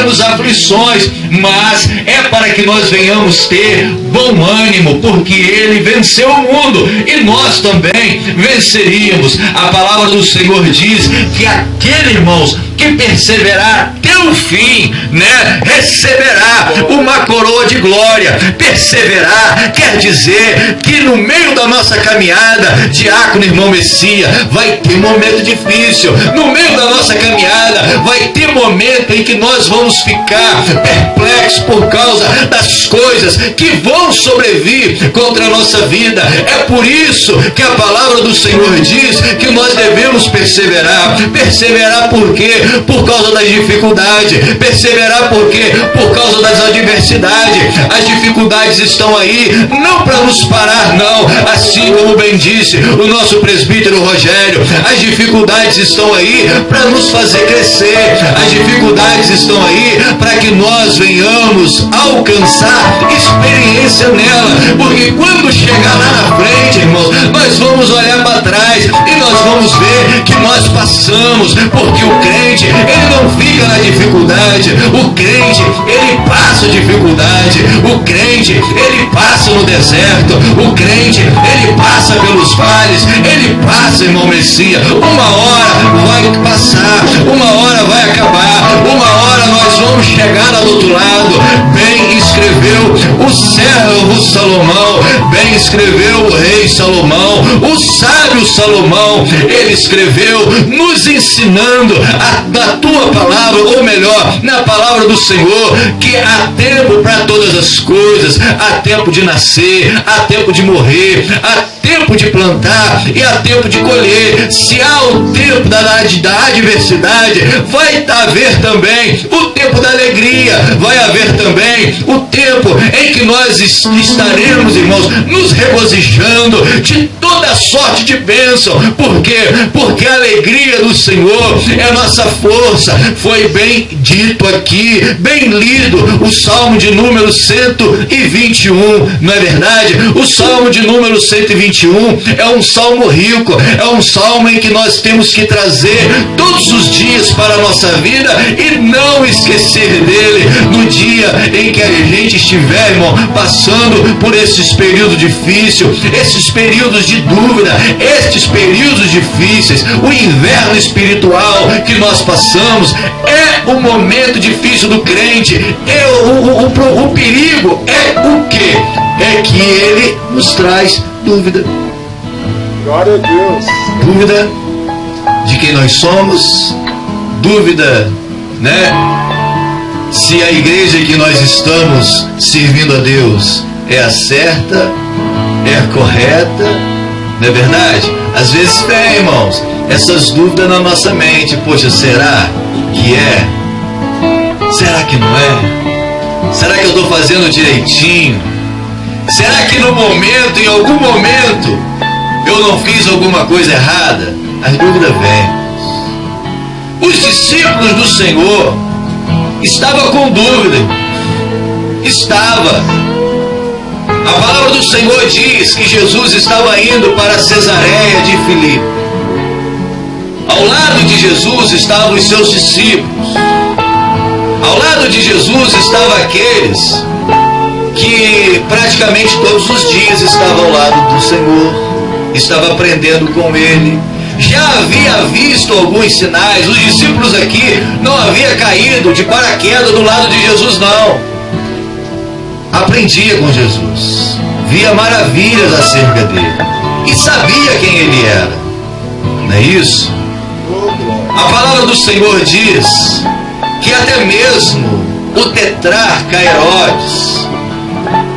teremos aflições, mas é para que nós venhamos ter bom ânimo, porque Ele venceu o mundo e nós também venceríamos. A palavra do Senhor diz que aquele, irmãos, que perseverar até o fim, né, receberá uma coroa de glória. Perseverar quer dizer que no meio da nossa caminhada, diácono, irmão Messias, vai ter momento difícil. No meio da nossa caminhada vai ter momento em que nós vamos ficar perplexos por causa das coisas que vão sobrevir contra a nossa vida. É por isso que a palavra do Senhor diz que nós devemos perseverar. Perseverar por quê? Por causa das dificuldades. Perseverar por quê? Por causa das adversidades. As dificuldades estão aí não para nos parar, não. Assim como bem disse o nosso presbítero Rogério, as dificuldades estão aí para nos fazer crescer. As dificuldades estão aí para que nós venhamos alcançar experiência nela. Porque quando chegar lá na frente, irmãos, nós vamos olhar para trás e nós vamos ver que nós passamos. Porque o crente, ele não fica na dificuldade. O crente, ele passa a dificuldade. O crente, ele passa no deserto. O crente, ele passa pelos vales. Ele passa, irmão Messias. Uma hora vai passar, uma hora vai acabar, uma hora nós vamos chegar lá do outro lado. Bem escreveu o servo Salomão, bem escreveu o rei Salomão, o sábio Salomão. Ele escreveu nos ensinando da tua palavra, ou melhor, na palavra do Senhor, que há tempo para todas as coisas. Há tempo de nascer, há tempo de morrer, há tempo de plantar e há tempo de colher. Se há o tempo da adversidade, vai haver também o tempo da alegria. Vai haver também o tempo em que nós estaremos, irmãos, nos regozijando de toda sorte de bênção. Por quê? Porque a alegria do Senhor é a nossa força. Foi bem dito aqui, bem lido, o Salmo de número 121, não é verdade? O Salmo de número 121 é um salmo rico, é um salmo em que nós temos que trazer todos os dias para a nossa vida e não esquecer dele no dia em que a gente estiver, irmão, passando por esses períodos difíceis, esses períodos de dúvida, estes períodos difíceis, o inverno espiritual que nós passamos. É o momento difícil do crente. O perigo é o quê? É que ele nos traz dúvida. Glória a Deus. Dúvida de quem nós somos, dúvida, né? Se a igreja que nós estamos servindo a Deus é a certa, é a correta, não é verdade? Às vezes vem, irmãos, essas dúvidas na nossa mente. Poxa, será que é? Será que não é? Será que eu estou fazendo direitinho? Será que no momento, em algum momento, eu não fiz alguma coisa errada? As dúvidas vêm. Os discípulos do Senhor estavam com dúvida. Estava. A palavra do Senhor diz que Jesus estava indo para Cesareia de Filipe. Ao lado de Jesus estavam os seus discípulos. Ao lado de Jesus estavam aqueles que praticamente todos os dias estavam ao lado do Senhor, estava aprendendo com Ele, já havia visto alguns sinais. Os discípulos aqui não haviam caído de paraquedas do lado de Jesus, não. Aprendia com Jesus, via maravilhas acerca dele e sabia quem ele era, não é isso? A palavra do Senhor diz que até mesmo o tetrarca Herodes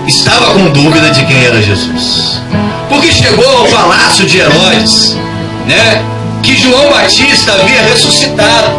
estava com dúvida de quem era Jesus, porque chegou ao palácio de Herodes, né, que João Batista havia ressuscitado,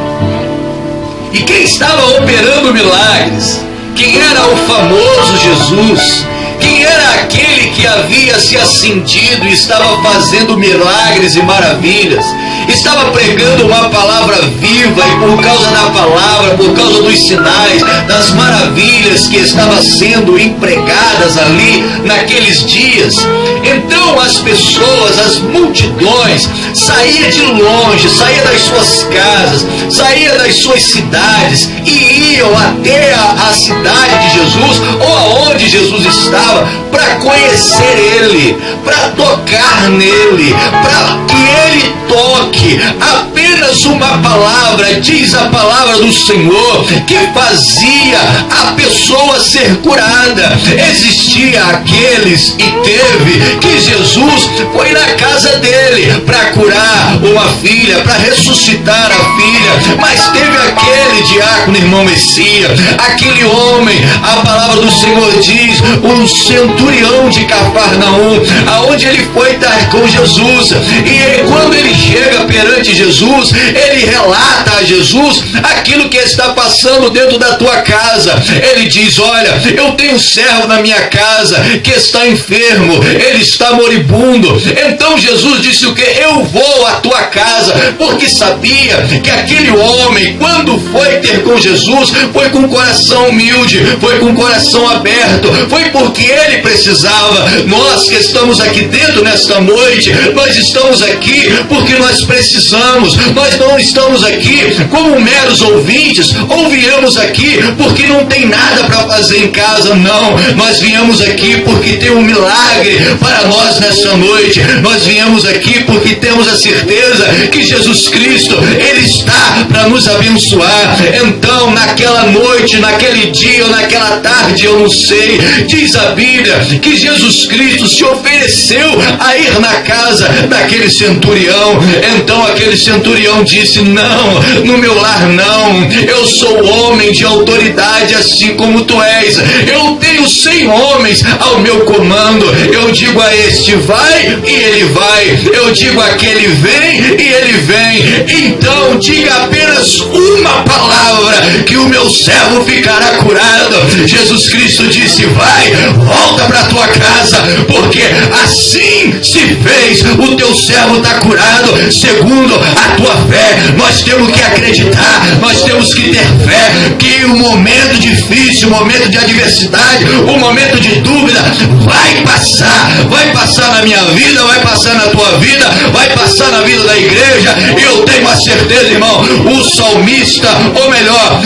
e quem estava operando milagres, quem era o famoso Jesus, quem era aquele que havia se acendido e estava fazendo milagres e maravilhas, estava pregando uma palavra viva, e por causa da palavra, por causa dos sinais, das maravilhas que estavam sendo empregadas ali naqueles dias, então as pessoas, as multidões, saíam de longe, saíam das suas casas, saíam das suas cidades e iam até a cidade de Jesus, ou aonde Jesus estava, para conhecer Ele, para tocar nele, para que Ele toque. Apenas uma palavra, diz a palavra do Senhor, que fazia a pessoa ser curada. Existia aqueles, e teve, que Jesus foi na casa dele para curar uma filha, para ressuscitar a filha, mas teve aquele diácono, irmão Messias, aquele homem, a palavra do Senhor diz, um centurião de Cafarnaum, aonde ele foi estar com Jesus, e quando ele chega perante Jesus, ele relata a Jesus aquilo que está passando dentro da tua casa. Ele diz: olha, eu tenho um servo na minha casa que está enfermo, ele está moribundo. Então Jesus disse o que? Eu vou à tua casa, porque sabia que aquele homem, quando foi ter com Jesus, foi com o coração humilde, foi com o coração aberto, foi porque ele precisava. Nós que estamos aqui dentro nesta noite, nós estamos aqui porque nós precisamos. Nós não estamos aqui como meros ouvintes, ou viemos aqui porque não tem nada para fazer em casa. Não, nós viemos aqui porque tem um milagre para nós nessa noite. Nós viemos aqui porque temos a certeza que Jesus Cristo, Ele está para nos abençoar. Então, naquela noite, naquele dia ou naquela tarde, eu não sei, diz a Bíblia que Jesus Cristo se ofereceu a ir na casa daquele centurião. Então aquele centurião disse: não, no meu lar não, eu sou homem de autoridade assim como tu és, eu tenho 100 homens ao meu comando. Eu digo a este vai e ele vai, eu digo àquele vem e ele vem. Então diga apenas uma palavra que o meu servo ficará curado. Jesus Cristo disse: vai, volta para tua casa, porque assim se fez, o teu servo está curado segundo a tua fé. Nós temos que acreditar, nós temos que ter fé que o momento difícil, o momento de adversidade, o momento de dúvida vai passar na minha vida, vai passar na tua vida, vai passar na vida da igreja. Eu tenho a certeza, irmão, o salmista, ou melhor,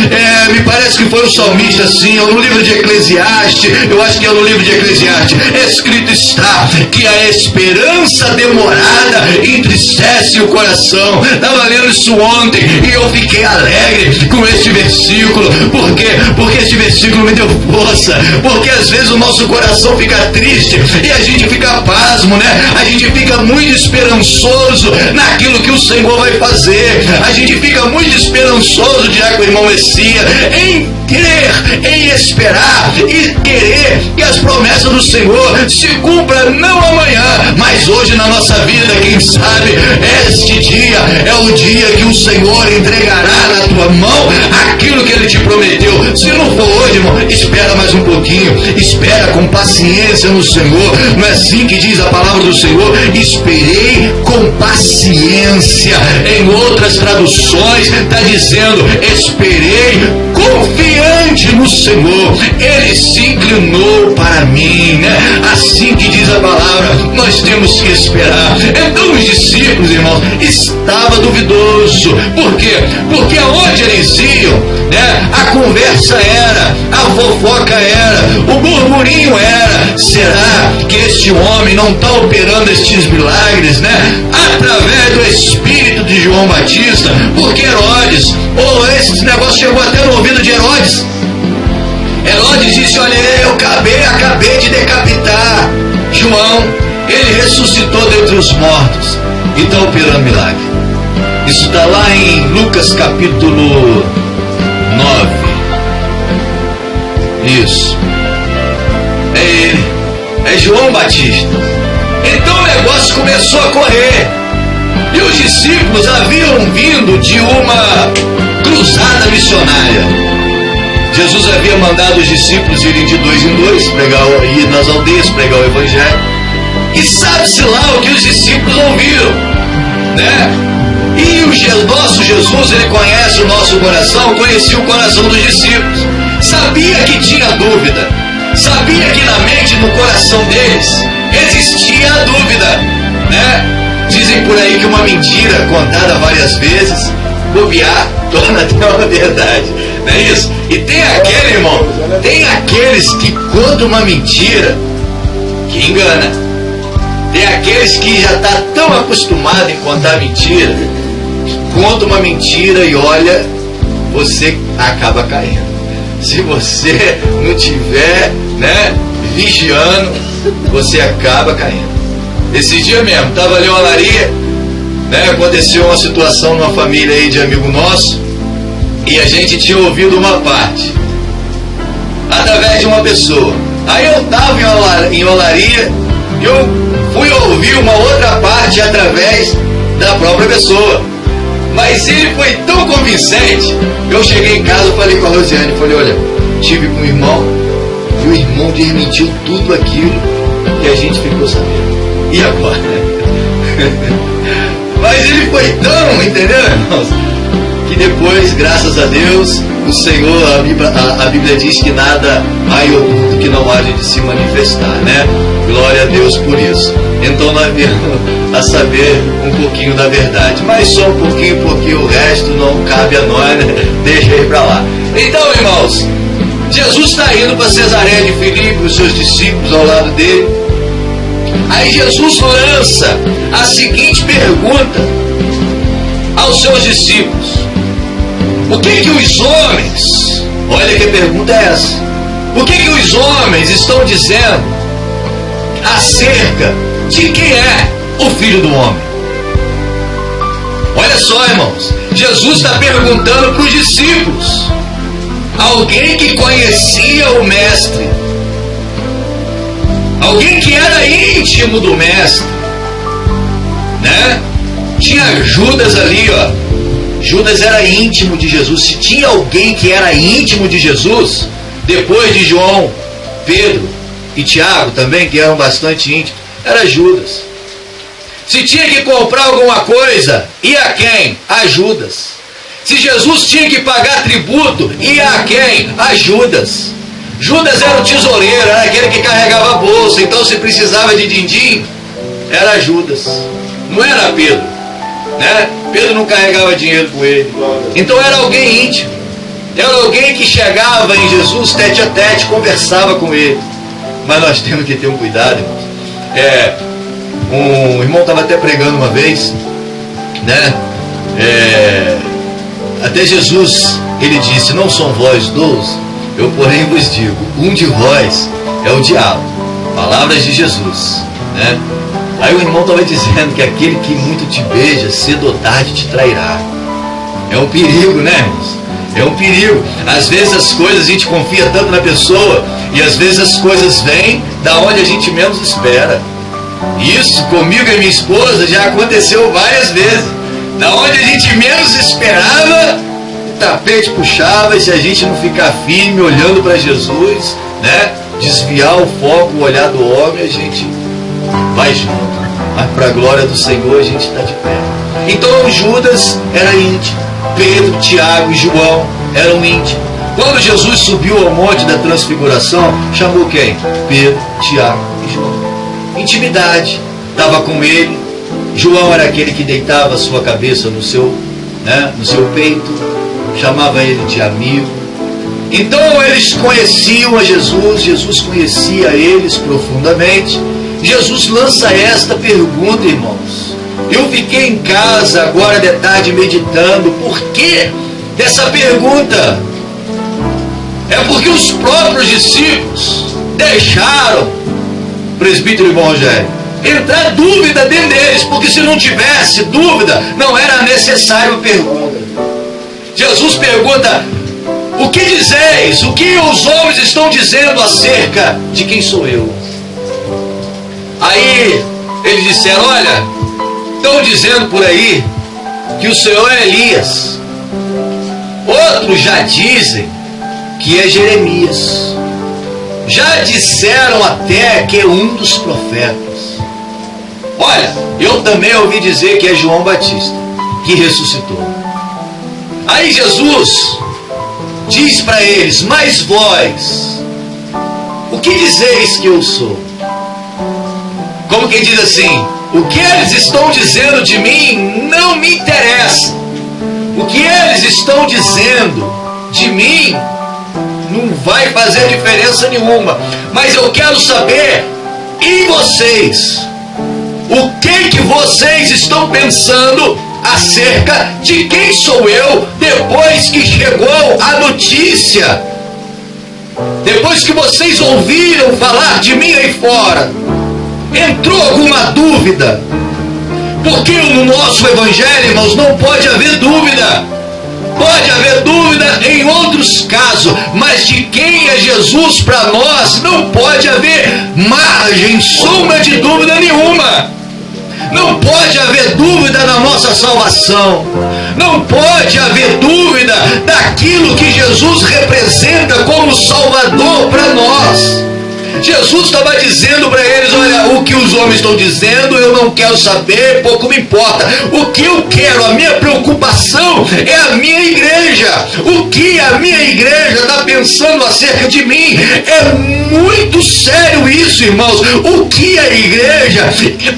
me parece que foi o salmista, sim, ou no livro de Eclesiastes, eu acho que é no livro de Eclesiastes, escrito está que a esperança demorada entristece o coração. Estava lendo isso ontem e eu fiquei alegre com este versículo. Por quê? Porque este versículo me deu força, porque às vezes o nosso coração fica triste e a gente fica pasmo, né? A gente fica muito esperançoso naquilo que o Senhor vai fazer. A gente fica muito esperançoso, diácono irmão Messias, em crer, em esperar e querer que as promessas do Senhor se cumpram não amanhã, mas hoje na nossa vida. Quem sabe este dia é o dia que o Senhor entregará na tua mão aquilo que Ele te prometeu. Se não for hoje, irmão, espera mais um pouquinho, espera com paciência no Senhor. Não é assim que diz a palavra do Senhor? Esperei com paciência. Em outras traduções está dizendo: esperei confiante no Senhor, Ele se inclinou para mim, né? Assim que diz a palavra, nós temos que esperar. Então os discípulos, irmãos, estavam duvidosos. Por quê? Porque aonde eles iam, né, a conversa era, a fofoca era, o murmurinho era: será que este homem não está operando estes milagres, né, através do Espírito de João Batista? Porque Herodes, esse negócio chegou até no ouvido de Herodes. Herodes disse: olha, eu acabei de decapitar João, ele ressuscitou dentre os mortos e está operando milagre. Isso está lá em Lucas capítulo 9. Isso, é ele, é João Batista. Então o negócio começou a correr, e os discípulos haviam vindo de uma cruzada missionária. Jesus Jesus havia mandado os discípulos irem de 2 em 2, ir nas aldeias, pregar o Evangelho. E sabe-se lá o que os discípulos ouviram, né? E o nosso Jesus, ele conhece o nosso coração, conhecia o coração dos discípulos. Sabia que tinha dúvida. Sabia que na mente, no coração deles, existia a dúvida, né? Dizem por aí que uma mentira contada várias vezes, bobear, torna até uma verdade. Não é isso? E tem aquele, irmão, tem aqueles que contam uma mentira que engana. Tem aqueles que já está tão acostumado em contar mentira, que conta uma mentira e olha, você acaba caindo. Se você não tiver, né, vigiando, você acaba caindo. Esse dia mesmo, estava ali em Olaria, né, aconteceu uma situação numa família aí de amigo nosso, e a gente tinha ouvido uma parte, através de uma pessoa. Aí eu estava em Olaria, e eu fui ouvir uma outra parte através da própria pessoa. Mas ele foi tão convincente, eu cheguei em casa e falei com a Rosiane, falei, olha, tive com o irmão, e o irmão desmentiu tudo aquilo que a gente ficou sabendo. E agora? Mas ele foi tão, entendeu, irmãos? Que depois, graças a Deus, o Senhor, a Bíblia diz que nada há em oculto que não haja de se manifestar, né? Glória a Deus por isso. Então nós viemos a saber um pouquinho da verdade, mas só um pouquinho, porque o resto não cabe a nós, né? Deixa aí para lá. Então, irmãos, Jesus está indo para Cesareia de Filipe, os seus discípulos ao lado dele. Aí Jesus lança a seguinte pergunta aos seus discípulos: o que os homens, olha que pergunta é essa, o que os homens estão dizendo acerca de quem é o Filho do Homem? Olha só, irmãos, Jesus está perguntando para os discípulos, alguém que conhecia o Mestre, alguém que era íntimo do Mestre, né? Tinha Judas ali, ó. Judas era íntimo de Jesus. Se tinha alguém que era íntimo de Jesus, depois de João, Pedro e Tiago também, que eram bastante íntimos, era Judas. Se tinha que comprar alguma coisa, ia a quem? A Judas. Se Jesus tinha que pagar tributo, ia a quem? A Judas. Judas era o tesoureiro, era aquele que carregava a bolsa. Então, se precisava de din-din, era Judas. Não era Pedro, né? Pedro não carregava dinheiro com ele. Então era alguém íntimo. Era alguém que chegava em Jesus tete a tete, conversava com ele. Mas nós temos que ter um cuidado, irmãos. Um irmão estava até pregando uma vez, né? Até Jesus, ele disse: não são vós 12, eu porém vos digo, um de vós é o diabo. Palavras de Jesus, né? Aí o irmão estava dizendo que aquele que muito te beija, cedo ou tarde te trairá. É um perigo, né, irmãos? É um perigo. Às vezes as coisas, a gente confia tanto na pessoa, e às vezes as coisas vêm da onde a gente menos espera. Isso comigo e minha esposa já aconteceu várias vezes. Da onde a gente menos esperava, o tapete puxava, e se a gente não ficar firme olhando para Jesus, né, desviar o foco, o olhar do homem, a gente vai junto. Mas para a glória do Senhor a gente está de pé. Então Judas era íntimo, Pedro, Tiago e João eram íntimos. Quando Jesus subiu ao monte da transfiguração, chamou quem? Pedro, Tiago e João. Intimidade, estava com ele. João era aquele que deitava a sua cabeça no seu peito, chamava ele de amigo. Então eles conheciam a Jesus, Jesus conhecia eles profundamente. Jesus lança esta pergunta, irmãos. Eu fiquei em casa agora de tarde meditando. Por que dessa pergunta? É porque os próprios discípulos deixaram, presbítero irmão Rogério, entrar dúvida dentro deles, porque se não tivesse dúvida, não era necessário a pergunta. Jesus pergunta: o que dizeis? O que os homens estão dizendo acerca de quem sou eu? Aí eles disseram: olha, estão dizendo por aí que o Senhor é Elias. Outros já dizem que é Jeremias. Já disseram até que é um dos profetas. Olha, eu também ouvi dizer que é João Batista, que ressuscitou. Aí Jesus diz para eles: mas vós, o que dizeis que eu sou? Como quem diz assim: o que eles estão dizendo de mim não me interessa. O que eles estão dizendo de mim não vai fazer diferença nenhuma. Mas eu quero saber em vocês, o que vocês estão pensando acerca de quem sou eu, depois que chegou a notícia, depois que vocês ouviram falar de mim aí fora. Entrou alguma dúvida? Porque no nosso evangelho, irmãos, não pode haver dúvida. Pode haver dúvida em outros casos, mas de quem é Jesus para nós não pode haver margem, sombra de dúvida nenhuma. Não pode haver dúvida na nossa salvação. Não pode haver dúvida daquilo que Jesus representa como Salvador para nós. Jesus estava dizendo para eles: olha, o que os homens estão dizendo eu não quero saber, pouco me importa. O que eu quero, a minha preocupação é a minha igreja. O que a minha igreja está pensando acerca de mim é muito sério isso, irmãos. O que a igreja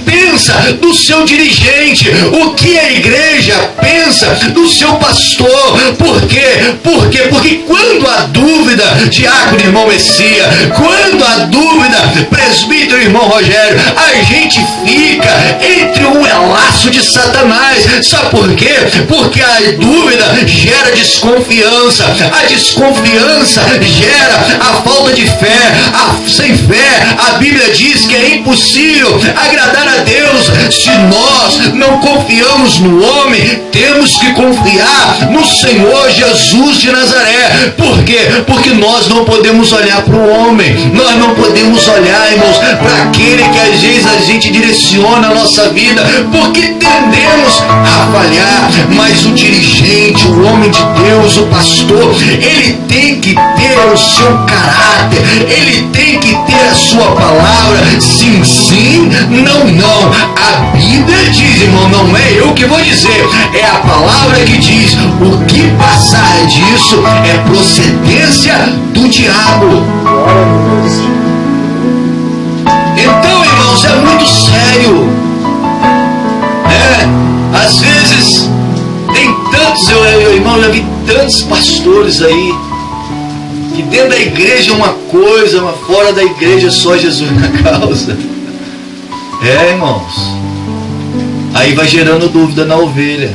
pensa do seu dirigente, o que a igreja pensa do seu pastor. Por quê? Porque quando há dúvida, diácono irmão Messias, quando há dúvida, presbítero irmão Rogério, a gente fica entre um laço de Satanás. Sabe por quê? Porque a dúvida gera desconfiança, a desconfiança gera a falta de fé, sem fé a Bíblia diz que é impossível agradar a Deus. Se nós não confiamos no homem, temos que confiar no Senhor Jesus de Nazaré. Por quê? Porque nós não podemos olhar para o homem, nós não podemos olhar, irmãos, para aquele que às vezes a gente direciona a nossa vida, porque tendemos a falhar. Mas o dirigente, o homem de Deus, o pastor, ele tem que ter o seu caráter, ele tem que ter a sua palavra. Sim, sim, não, não. A Bíblia diz, irmão, não é eu que vou dizer, é a palavra que diz. O que passar disso é procedência do diabo. Então, irmãos, é muito sério. Às vezes tem tantos, irmão, eu já vi tantos pastores aí que dentro da igreja é uma coisa, mas fora da igreja é só Jesus na causa. Irmãos, aí vai gerando dúvida na ovelha.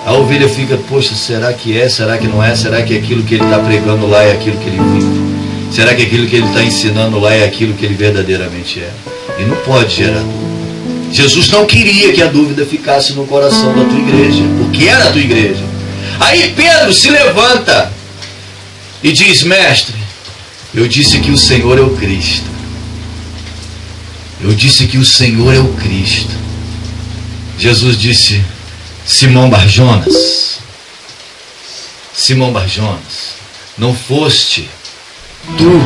A ovelha fica: poxa, será que é? Será que não é? Será que aquilo que ele está pregando lá é aquilo que ele vive? Será que aquilo que ele está ensinando lá é aquilo que ele verdadeiramente é? E não pode gerar dúvida. Jesus não queria que a dúvida ficasse no coração da tua igreja, porque era a tua igreja. Aí Pedro se levanta e diz: mestre, eu disse que o Senhor é o Cristo. Eu disse que o Senhor é o Cristo. Jesus disse: Simão Barjonas, Simão Barjonas, não foste tu,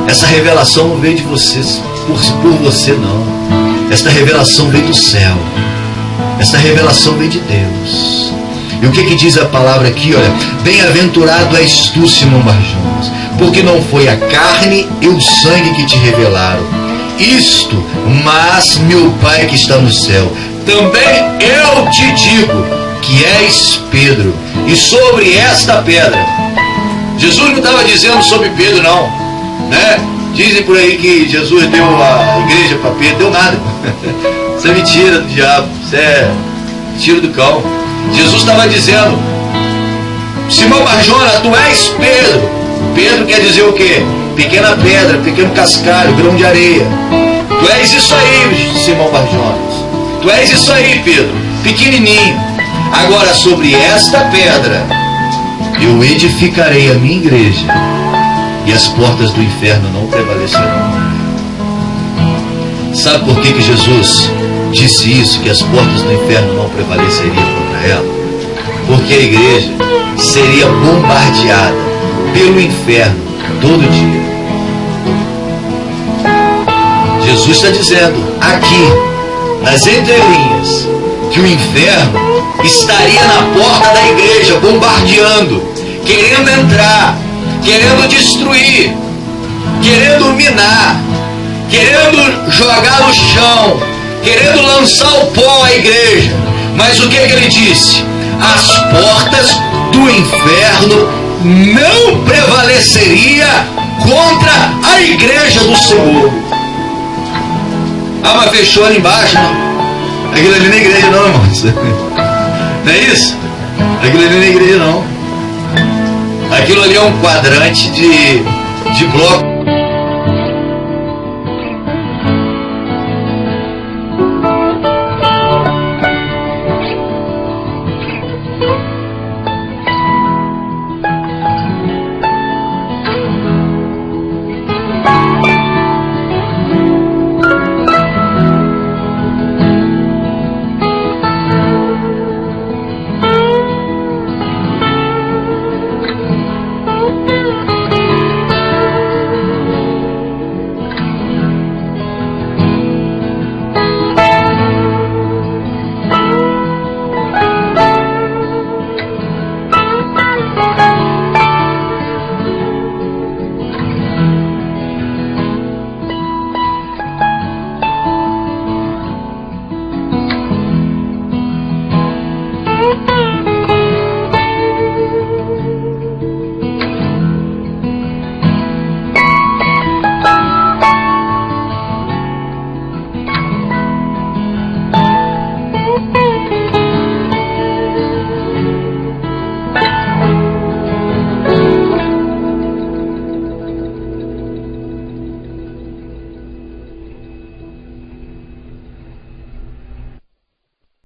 essa revelação não veio de vocês, por você não. Esta revelação veio do céu. Esta revelação veio de Deus. E o que diz a palavra aqui? Olha: bem-aventurado és tu, Simão Barjonas, porque não foi a carne e o sangue que te revelaram isto, mas meu Pai que está no céu. Também eu te digo que és Pedro, e sobre esta pedra. Jesus não estava dizendo sobre Pedro, não, né? Dizem por aí que Jesus deu a igreja para Pedro. Deu nada. Isso é mentira do diabo, isso é tiro do cão. Jesus estava dizendo: Simão Barjona, tu és Pedro. Pedro quer dizer o quê? Pequena pedra, pequeno cascalho, grão de areia. Tu és isso aí, Simão Barjona. Tu és isso aí, Pedro, pequenininho. Agora, sobre esta pedra eu edificarei a minha igreja, e as portas do inferno não prevalecerão. Sabe por que Jesus disse isso, que as portas do inferno não prevaleceriam contra ela? Porque a igreja seria bombardeada pelo inferno todo dia. Jesus está dizendo aqui, nas entrelinhas, que o inferno estaria na porta da igreja, bombardeando, querendo entrar, querendo destruir, querendo minar, querendo jogar no chão, querendo lançar o pó à igreja. Mas o que ele disse? As portas do inferno não prevaleceria contra a igreja do Senhor. Ah, mas fechou ali embaixo, não. Aquilo ali não é igreja não, irmãos. Não é isso? Aquilo ali não é igreja não. Aquilo ali é um quadrante de bloco.